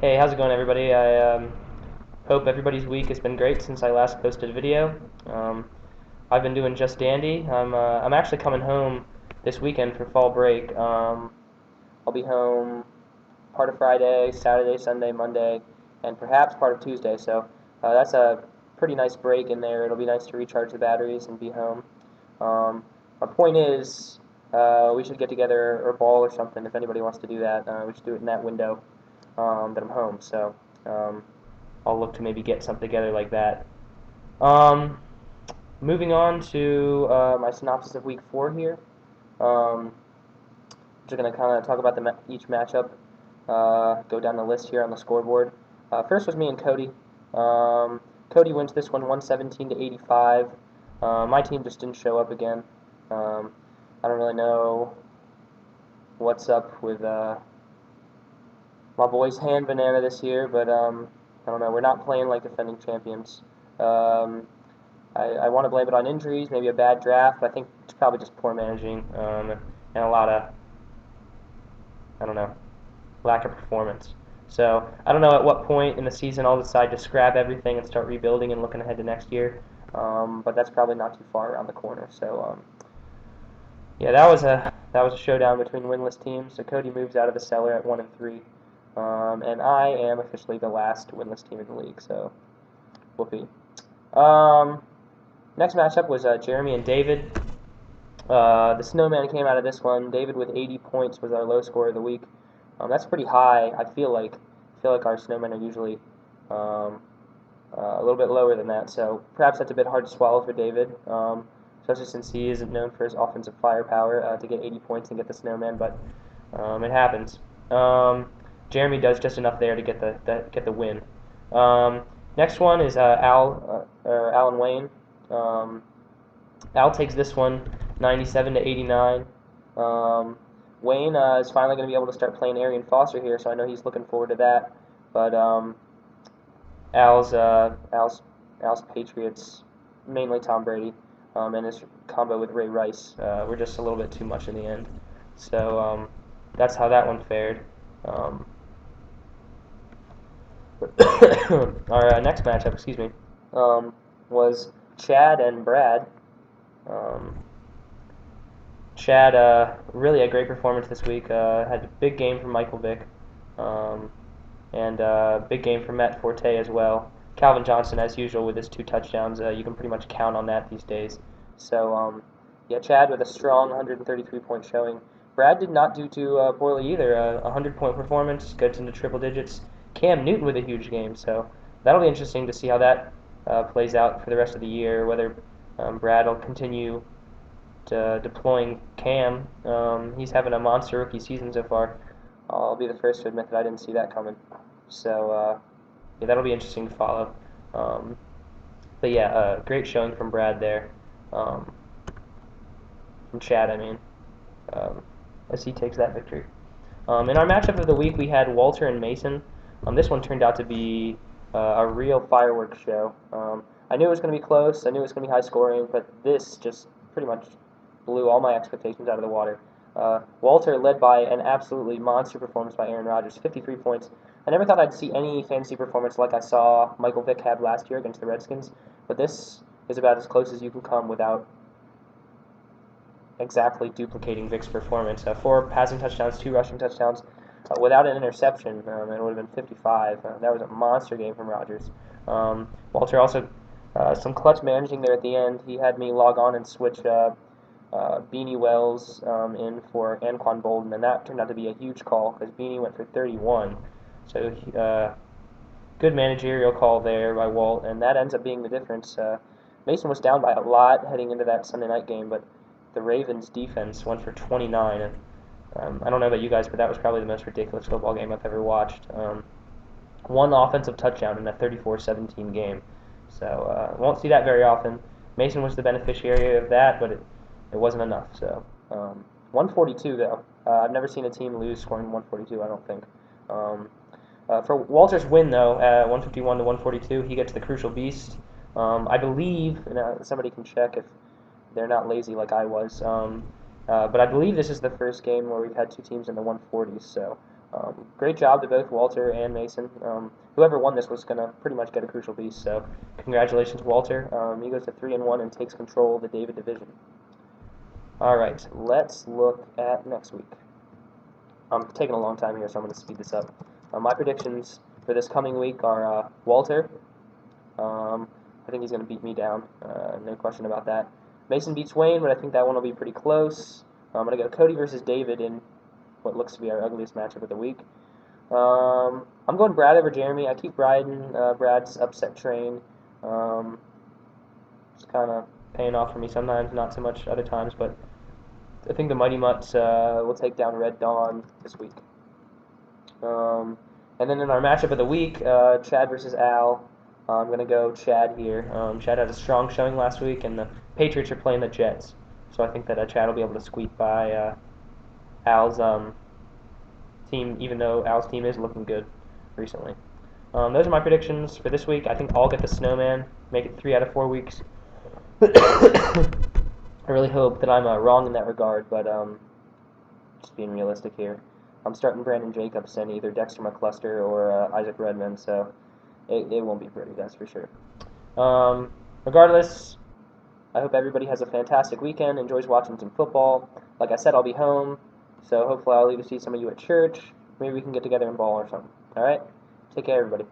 Hey, how's it going, everybody? I hope everybody's week has been great since I last posted a video. Um, I've been doing just dandy. I'm actually coming home this weekend for fall break. I'll be home part of Friday, Saturday, Sunday, Monday, and perhaps part of Tuesday. So that's a pretty nice break in there. It'll be nice to recharge the batteries and be home. My point is, we should get together or ball or something if anybody wants to do that. We should do it in that window that I'm home. So I'll look to maybe get something together like that. Um, Moving on to my synopsis of week 4 here. Just going to kind of talk about each matchup, go down the list here on the scoreboard. First was me and Cody. Cody wins this one 117 to 85. My team just didn't show up again. I don't really know what's up with my boys Hand Banana this year, but I don't know. We're not playing like defending champions. I want to blame it on injuries, maybe a bad draft, but I think it's probably just poor managing and a lot of, I don't know, lack of performance. So I don't know at what point in the season I'll decide to scrap everything and start rebuilding and looking ahead to next year. But that's probably not too far around the corner. So yeah, that was a showdown between winless teams. So Cody moves out of the cellar at 1-3. And I am officially the last winless team in the league, so whoopee. Next matchup was Jeremy and David. The Snowman came out of this one. David with 80 points was our low score of the week. That's pretty high. I feel like our Snowmen are usually a little bit lower than that, so perhaps that's a bit hard to swallow for David, especially since he isn't known for his offensive firepower to get 80 points and get the Snowman, but it happens. Jeremy does just enough there to get the win. Next one is Al and Wayne. Al takes this one 97 to 89. Wayne is finally going to be able to start playing Arian Foster here, so I know he's looking forward to that. But Al's Patriots, mainly Tom Brady, and his combo with Ray Rice were just a little bit too much in the end. So that's how that one fared. Our next matchup, was Chad and Brad. Chad really a great performance this week. Had a big game from Michael Vick, and big game from Matt Forte as well. Calvin Johnson, as usual, with his 2 touchdowns. You can pretty much count on that these days. So yeah, Chad with a strong 133-point showing. Brad did not do too poorly either. A 100-point performance, gets into triple digits. Cam Newton with a huge game, so that'll be interesting to see how that plays out for the rest of the year, whether Brad will continue deploying Cam. He's having a monster rookie season so far. I'll be the first to admit that I didn't see that coming. So yeah, that'll be interesting to follow. But yeah, great showing from Brad there. From Chad, I mean, as he takes that victory. In our matchup of the week, we had Walter and Mason. This one turned out to be a real fireworks show. I knew it was going to be close. I knew it was going to be high scoring, but this just pretty much blew all my expectations out of the water. Walter led by an absolutely monster performance by Aaron Rodgers, 53 points. I never thought I'd see any fantasy performance like I saw Michael Vick have last year against the Redskins, but this is about as close as you can come without exactly duplicating Vick's performance. 4 passing touchdowns, 2 rushing touchdowns, without an interception, and it would have been 55. That was a monster game from Rodgers. Walter also some clutch managing there at the end. He had me log on and switch Beanie Wells in for Anquan Bolden, and that turned out to be a huge call because Beanie went for 31. So good managerial call there by Walt, and that ends up being the difference. Mason was down by a lot heading into that Sunday night game, but the Ravens' defense went for 29. And, I don't know about you guys, but that was probably the most ridiculous football game I've ever watched. 1 offensive touchdown in a 34-17 game. So won't see that very often. Mason was the beneficiary of that, but it wasn't enough. So 142 though. I've never seen a team lose scoring 142. I don't think. For Walter's win though, 151 to 142, he gets the crucial beast. I believe, and somebody can check if they're not lazy like I was. But I believe this is the first game where we've had 2 teams in the 140s. So Great job to both Walter and Mason. Whoever won this was going to pretty much get a crucial piece, so congratulations, Walter. He goes to 3-1 and takes control of the David division. All right, let's look at next week. I'm taking a long time here, so I'm going to speed this up. My predictions for this coming week are Walter. I think he's going to beat me down, no question about that. Mason beats Wayne, but I think that one will be pretty close. I'm going to go Cody versus David in what looks to be our ugliest matchup of the week. I'm going Brad over Jeremy. I keep riding Brad's upset train. It's kind of paying off for me sometimes, not so much other times, but I think the Mighty Mutts will take down Red Dawn this week. And then in our matchup of the week, Chad versus Al, I'm going to go Chad here. Chad had a strong showing last week, and the Patriots are playing the Jets. So I think that Chad will be able to squeak by Al's team, even though Al's team is looking good recently. Those are my predictions for this week. I think I'll get the Snowman, make it 3 out of 4 weeks. I really hope that I'm wrong in that regard, but just being realistic here. I'm starting Brandon Jacobs and either Dexter McCluster or Isaac Redmond, so it won't be pretty, that's for sure. Regardless, I hope everybody has a fantastic weekend, enjoys watching some football. Like I said, I'll be home, so hopefully I'll either see some of you at church, maybe we can get together and ball or something. All right? Take care, everybody.